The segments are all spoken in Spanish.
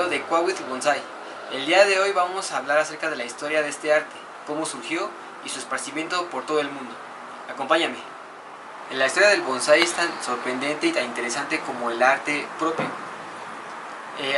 video de Cuauhtémoc Bonsai. El día de hoy vamos a hablar acerca de la historia de este arte, cómo surgió y su esparcimiento por todo el mundo. Acompáñame. La historia del bonsai es tan sorprendente y tan interesante como el arte propio.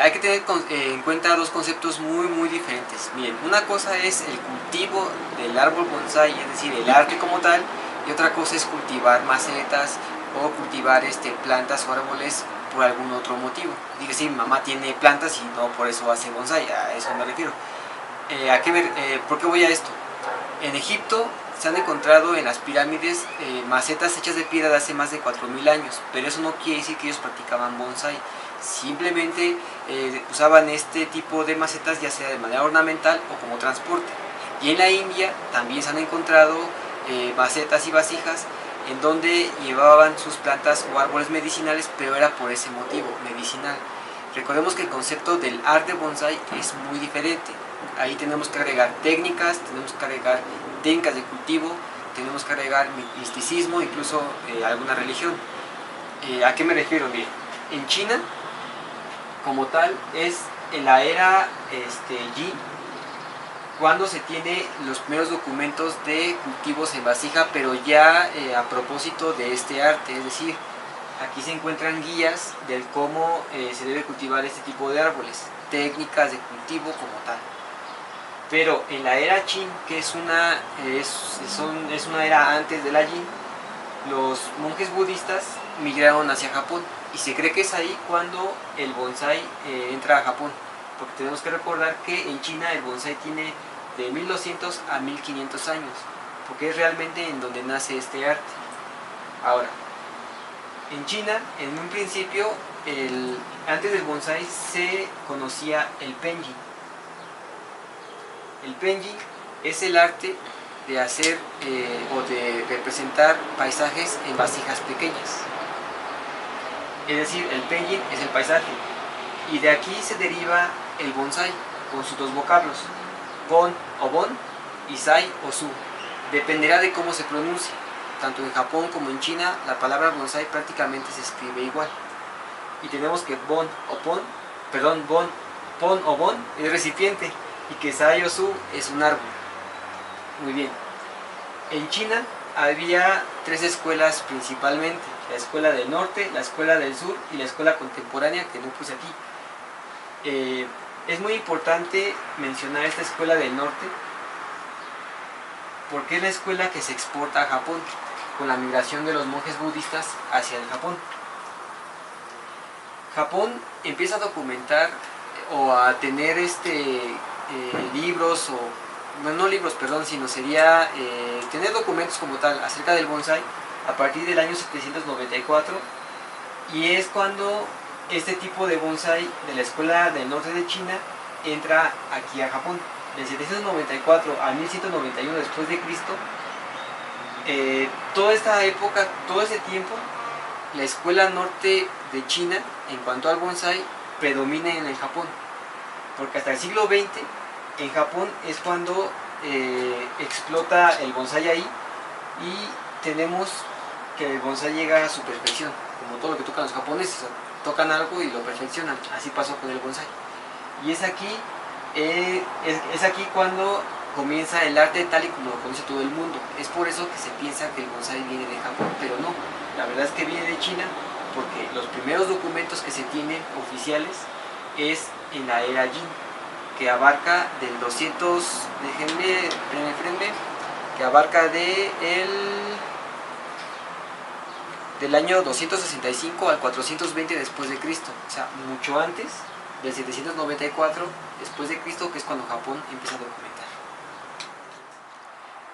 Hay que tener en cuenta dos conceptos muy diferentes. Miren, una cosa es el cultivo del árbol bonsai, es decir, el arte como tal, y otra cosa es cultivar macetas o cultivar plantas o árboles por algún otro motivo. Digo, sí, mi mamá tiene plantas y no por eso hace bonsai, a eso me refiero. ¿Por qué voy a esto? En Egipto se han encontrado en las pirámides macetas hechas de piedra de hace más de 4000 años, pero eso no quiere decir que ellos practicaban bonsai. Simplemente usaban este tipo de macetas ya sea de manera ornamental o como transporte. Y en la India también se han encontrado macetas y vasijas en donde llevaban sus plantas o árboles medicinales, pero era por ese motivo, medicinal. Recordemos que el concepto del arte bonsai es muy diferente. Ahí tenemos que agregar técnicas, tenemos que agregar técnicas de cultivo, tenemos que agregar misticismo, incluso alguna religión. ¿A qué me refiero? Bien, en China, como tal, es en la era Yi, cuando se tiene los primeros documentos de cultivos en vasija, pero ya a propósito de este arte, es decir, aquí se encuentran guías del cómo se debe cultivar este tipo de árboles, técnicas de cultivo como tal. Pero en la era Qin, que es una era antes de la Yin, los monjes budistas migraron hacia Japón y se cree que es ahí cuando el bonsai entra a Japón, porque tenemos que recordar que en China el bonsai tiene de 1200 a 1500 años, porque es realmente en donde nace este arte. Ahora, en China, en un principio, antes del bonsai se conocía el penji. El penji es el arte de hacer o de representar paisajes en vasijas pequeñas. Es decir, el penji es el paisaje. Y de aquí se deriva el bonsai con sus dos vocablos, bon o bon y sai o su. Dependerá de cómo se pronuncie. Tanto en Japón como en China, la palabra bonsai prácticamente se escribe igual. Y tenemos que pon o bon es recipiente y que sai o su es un árbol. Muy bien. En China había tres escuelas principalmente: la escuela del norte, la escuela del sur y la escuela contemporánea, que no puse aquí. Es muy importante mencionar esta escuela del norte porque es la escuela que se exporta a Japón con la migración de los monjes budistas hacia el Japón. Japón empieza a documentar o a tener libros, no libros, perdón, sino sería tener documentos como tal acerca del bonsai a partir del año 794, y es cuando este tipo de bonsai de la escuela del norte de China entra aquí a Japón. De 794 a 1191 después de Cristo, toda esta época, todo ese tiempo, la escuela norte de China en cuanto al bonsai predomina en el Japón, porque hasta el siglo XX en Japón es cuando explota el bonsai ahí, y tenemos que el bonsai llega a su perfección, como todo lo que tocan los japoneses, tocan algo y lo perfeccionan. Así pasó con el bonsai. Y es aquí cuando comienza el arte tal y como lo conoce todo el mundo. Es por eso que se piensa que el bonsai viene de Japón, pero no, la verdad es que viene de China, porque los primeros documentos que se tienen oficiales es en la era Jin, que abarca del 200, que abarca del año 265 al 420 después de Cristo, o sea, mucho antes del 794 después de Cristo, que es cuando Japón empieza a documentar.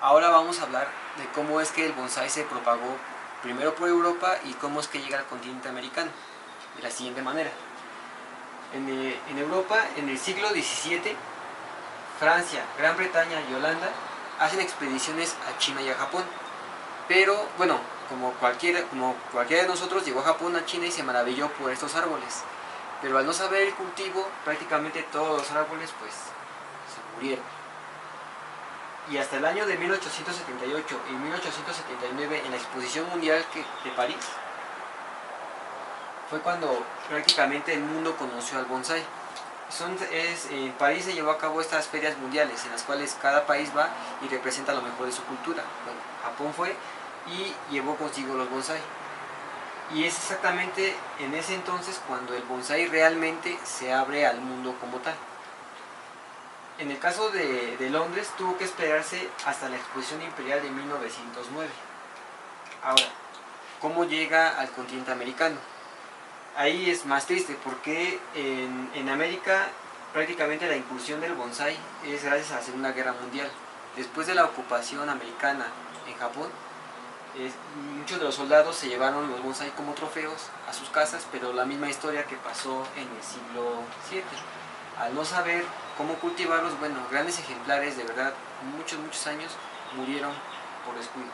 Ahora vamos a hablar de cómo es que el bonsai se propagó primero por Europa y cómo es que llega al continente americano, de la siguiente manera. En Europa, en el siglo XVII, Francia, Gran Bretaña y Holanda hacen expediciones a China y a Japón, pero bueno, como cualquiera de nosotros, llegó a Japón, a China, y se maravilló por estos árboles, pero al no saber el cultivo, prácticamente todos los árboles pues se murieron. Y hasta el año de 1878 y 1879, en la Exposición Mundial de París, fue cuando prácticamente el mundo conoció al bonsai. En París se llevó a cabo estas ferias mundiales en las cuales cada país va y representa lo mejor de su cultura. Bueno, Japón fue y llevó consigo los bonsai. Y es exactamente en ese entonces cuando el bonsai realmente se abre al mundo como tal. En el caso de Londres tuvo que esperarse hasta la Exposición Imperial de 1909. Ahora, ¿cómo llega al continente americano? Ahí es más triste porque en América prácticamente la incursión del bonsai es gracias a la Segunda Guerra Mundial. Después de la ocupación americana en Japón, muchos de los soldados se llevaron los bonsai como trofeos a sus casas, pero la misma historia que pasó en el siglo VII. Al no saber cómo cultivarlos, bueno, grandes ejemplares de verdad, muchos años murieron por descuido.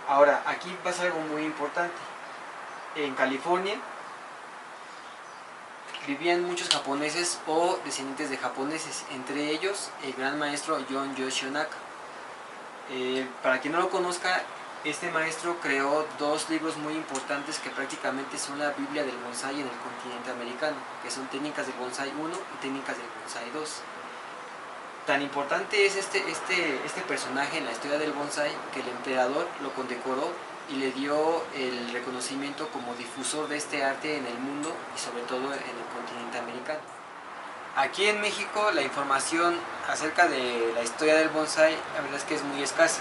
Ahora, aquí pasa algo muy importante. En California vivían muchos japoneses o descendientes de japoneses, entre ellos el gran maestro John Yoshionaka. Para quien no lo conozca, este maestro creó dos libros muy importantes que prácticamente son la Biblia del bonsai en el continente americano, que son Técnicas del Bonsai 1 y Técnicas del Bonsai 2. Tan importante es este personaje en la historia del bonsai que el emperador lo condecoró y le dio el reconocimiento como difusor de este arte en el mundo y sobre todo en el continente americano. Aquí en México la información acerca de la historia del bonsai la verdad es que es muy escasa.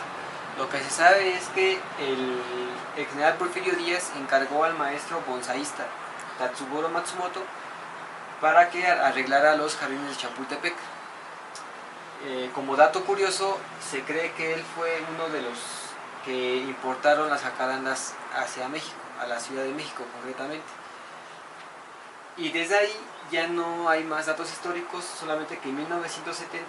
Lo que se sabe es que el general Porfirio Díaz encargó al maestro bonsaísta Tatsugoro Matsumoto para que arreglara los jardines de Chapultepec. Como dato curioso, se cree que él fue uno de los que importaron las jacarandas hacia México, a la Ciudad de México concretamente. Y desde ahí ya no hay más datos históricos, solamente que en 1970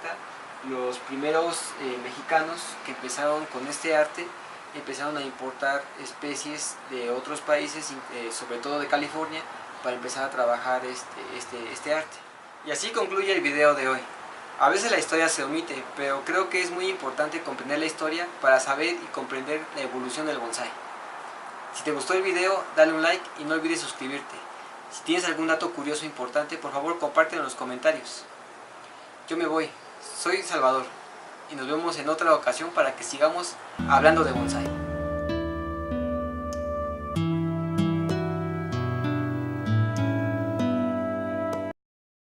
los primeros mexicanos que empezaron con este arte empezaron a importar especies de otros países, sobre todo de California, para empezar a trabajar este arte. Y así concluye el video de hoy. A veces la historia se omite, pero creo que es muy importante comprender la historia para saber y comprender la evolución del bonsai. Si te gustó el video, dale un like y no olvides suscribirte. Si tienes algún dato curioso o importante, por favor compártelo en los comentarios. Yo me voy, soy Salvador y nos vemos en otra ocasión para que sigamos hablando de bonsai.